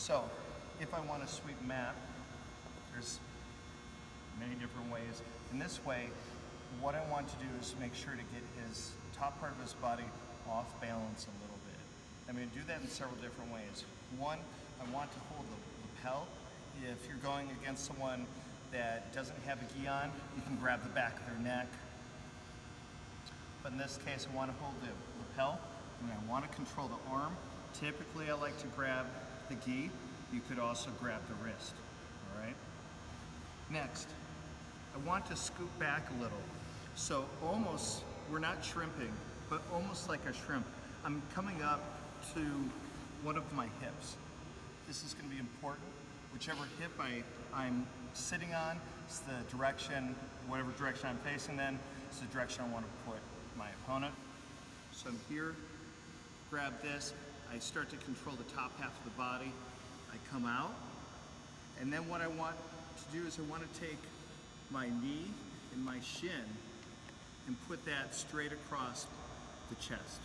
So if I want to sweep mat, there's many different ways. In this way, what I want to do is make sure to get his top part of his body off balance a little bit. I'm going to do that in several different ways. One, I want to hold the lapel. If you're going against someone that doesn't have a gi on, you can grab the back of their neck. But in this case, I want to hold the lapel, and I want to control the arm. Typically, I like to grab the gi. You could also grab the wrist, all right? Next, I want to scoop back a little. So almost, we're not shrimping, but almost like a shrimp. I'm coming up to one of my hips. This is going to be important. Whichever hip I'm sitting on, it's the direction, whatever direction I'm facing then, it's the direction I want to put my opponent. So I'm here, grab this, I start to control the top half of the body, I come out, and then what I want to do is I want to take my knee and my shin and put that straight across the chest,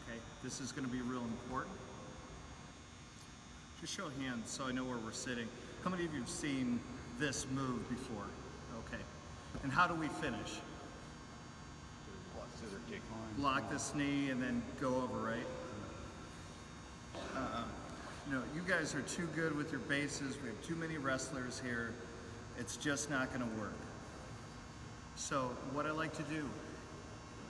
okay? This is going to be real important. Just show hands so I know where we're sitting. How many of you have seen this move before? Okay. And how do we finish? Scissor kick. Block this knee and then go over, right? No, you guys are too good with your bases. We have too many wrestlers here. It's just not going to work. So what I like to do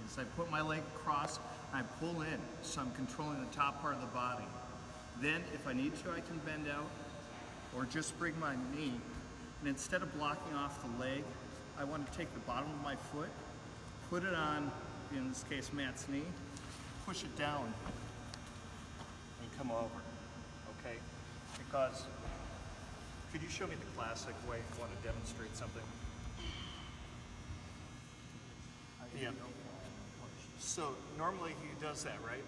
is I put my leg across and I pull in, so I'm controlling the top part of the body. Then if I need to, I can bend out or just bring my knee, and instead of blocking off the leg, I want to take the bottom of my foot, put it on, in this case, Matt's knee, push it down, and come over, okay? Because, could you show me the classic way if you want to demonstrate something? Yeah. So normally he does that, right?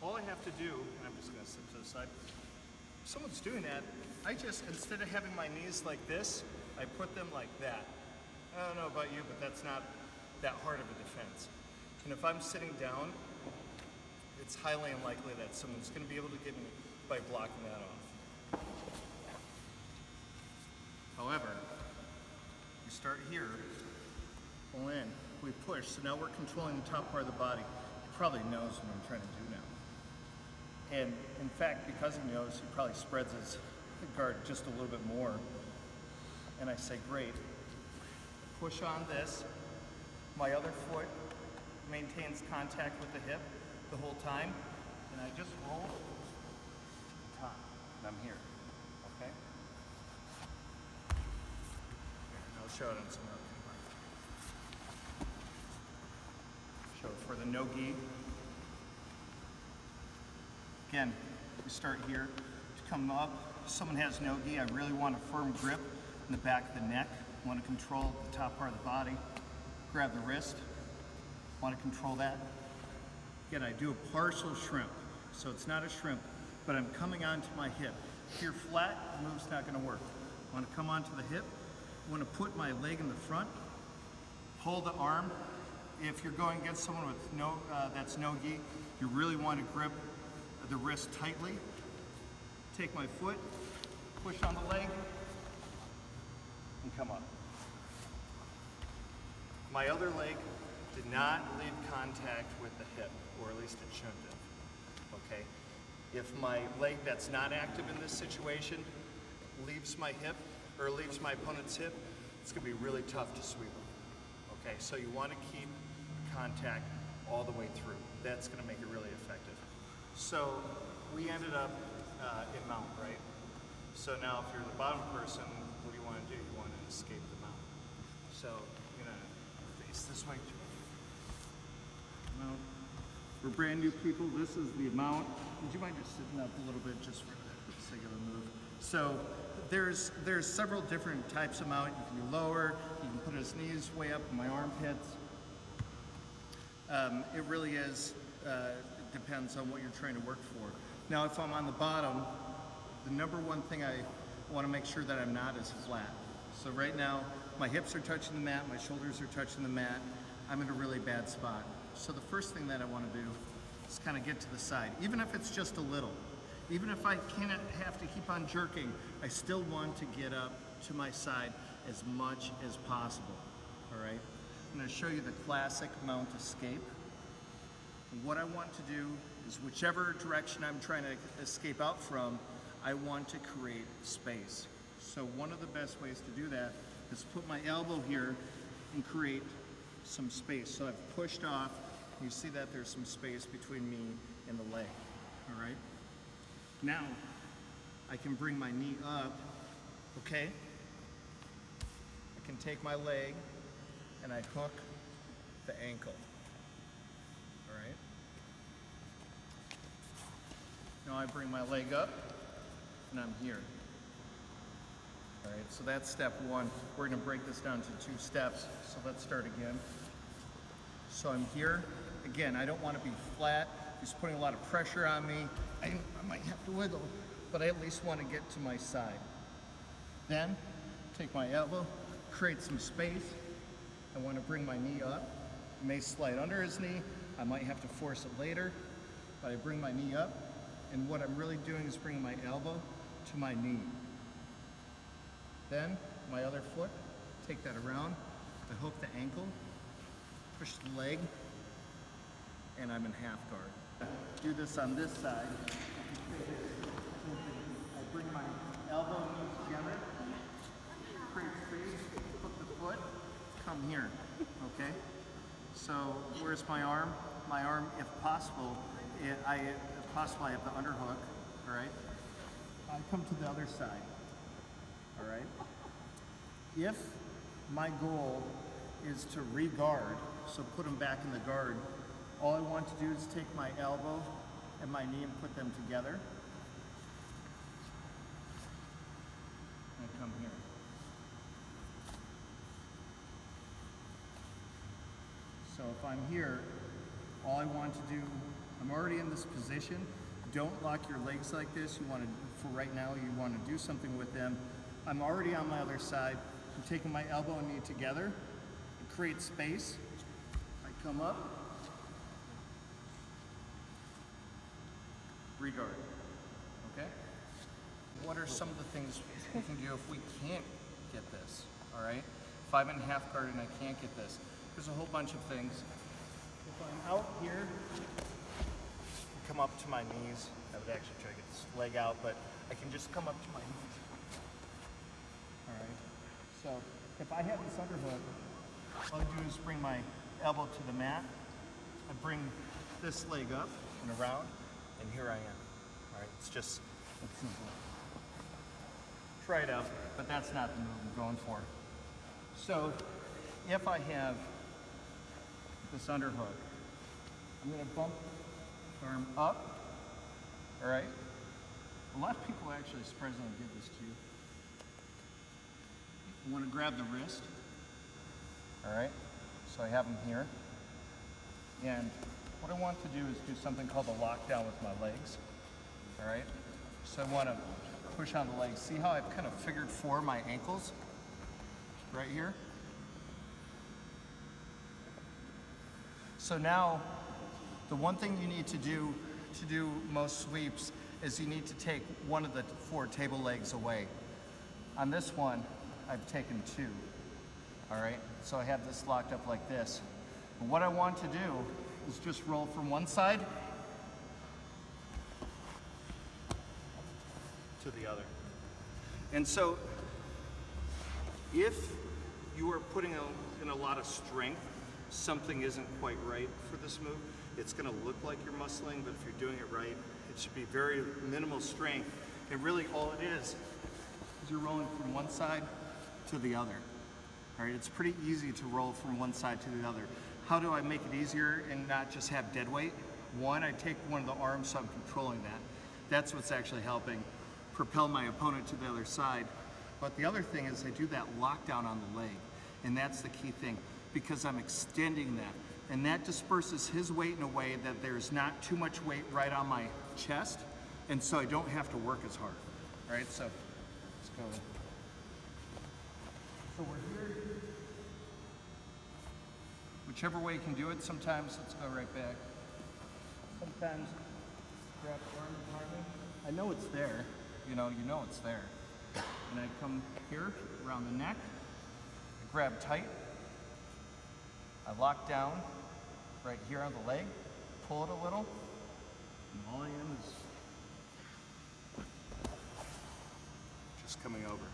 All I have to do, and I'm just going to sit to the side, if someone's doing that, I just, instead of having my knees like this, I put them like that. I don't know about you, but that's not that hard of a defense. And if I'm sitting down, it's highly unlikely that someone's going to be able to get me by blocking that off. However, you start here, pull in, we push, so now we're controlling the top part of the body. He probably knows what I'm trying to do now. And in fact, because he knows, he probably spreads his guard just a little bit more. And I say, great. Push on this. My other foot maintains contact with the hip the whole time. And I just roll to the top. And I'm here, okay? Here, I'll show it on some other camera. Show it for the no-gi. Again, we start here to come up. If someone has no gi, I really want a firm grip in the back of the neck. I want to control the top part of the body. Grab the wrist. I want to control that. Again, I do a partial shrimp. So it's not a shrimp, but I'm coming onto my hip. If you're flat, the move's not going to work. I want to come onto the hip. I want to put my leg in the front. Pull the arm. If you're going against someone with that's no gi, you really want to grip the wrist tightly. Take my foot, push on the leg, and come up. My other leg did not leave contact with the hip, or at least it shouldn't have, okay? If my leg that's not active in this situation leaves my hip, or leaves my opponent's hip, it's gonna be really tough to sweep them, okay? So you wanna keep contact all the way through. That's gonna make it really effective. So we ended up in mount, right? So now if you're the bottom person, what do you want to do? You want to escape the mount. So you're going to face this way. Mount. For brand new people, this is the mount. Would you mind just sitting up a little bit just for the sake of the move? So there's several different types of mount. You can do lower, you can put his knees way up in my armpits. It really is, depends on what you're trying to work for. Now, if I'm on the bottom, the number one thing I want to make sure that I'm not is flat. So right now, my hips are touching the mat, my shoulders are touching the mat. I'm in a really bad spot. So the first thing that I want to do is kind of get to the side, even if it's just a little. Even if I can't have to keep on jerking, I still want to get up to my side as much as possible, all right? I'm gonna show you the classic mount escape. And what I want to do is whichever direction I'm trying to escape out from, I want to create space. So one of the best ways to do that is put my elbow here and create some space. So I've pushed off, you see that there's some space between me and the leg, all right? Now, I can bring my knee up, okay? I can take my leg and I hook the ankle, all right? Now I bring my leg up and I'm here. All right, so that's step one. We're gonna break this down to 2 steps, so let's start again. So I'm here. Again, I don't wanna be flat. He's putting a lot of pressure on me. I might have to wiggle, but I at least wanna get to my side. Then, take my elbow, create some space. I wanna bring my knee up. It may slide under his knee. I might have to force it later, but I bring my knee up, and what I'm really doing is bringing my elbow to my knee. Then, my other foot, take that around, I hook the ankle, push the leg, and I'm in half guard. Do this on this side. I bring my elbow and knee together, create space, hook the foot, come here, okay? So, where's my arm? My arm, if possible, I have the underhook, all right? I come to the other side. All right. If my goal is to re-guard, so put them back in the guard, all I want to do is take my elbow and my knee and put them together. And I come here. So if I'm here, all I want to do, I'm already in this position. Don't lock your legs like this. You want to, for right now, you want to do something with them. I'm already on my other side. I'm taking my elbow and knee together, create space. I come up, regard, okay? What are some of the things we can do if we can't get this, all right? If I'm in half guard and I can't get this, there's a whole bunch of things. If I'm out here, come up to my knees. I would actually try to get this leg out, but I can just come up to my knees. All right. So if I have this underhook, all I do is bring my elbow to the mat. I bring this leg up and around, and here I am. All right. It's just it's simple. Try it out, but that's not the move I'm going for. So if I have this underhook, I'm going to bump arm up, all right? A lot of people actually surprisingly give this to you. You want to grab the wrist, all right? So I have them here. And what I want to do is do something called a lockdown with my legs, all right? So I want to push on the legs. See how I've kind of figured 4 my ankles right here? So now, the one thing you need to do most sweeps is you need to take one of the 4 table legs away. On this one, I've taken 2, all right? So I have this locked up like this. And what I want to do is just roll from one side to the other. And so, if you are putting in a lot of strength, something isn't quite right for this move. It's gonna look like you're muscling, but if you're doing it right, it should be very minimal strength. And really all it is you're rolling from one side to the other. All right, it's pretty easy to roll from one side to the other. How do I make it easier and not just have dead weight? One, I take one of the arms so I'm controlling that. That's what's actually helping propel my opponent to the other side. But the other thing is I do that lockdown on the leg, and that's the key thing, because I'm extending that. And that disperses his weight in a way that there's not too much weight right on my chest, and so I don't have to work as hard. All right, so let's go. So we're here. Whichever way you can do it, sometimes, let's go right back. Sometimes grab the arm behind me. I I know it's there. You know it's there. And I come here around the neck, I grab tight, I lock down right here on the leg, pull it a little, and all I am is just coming over.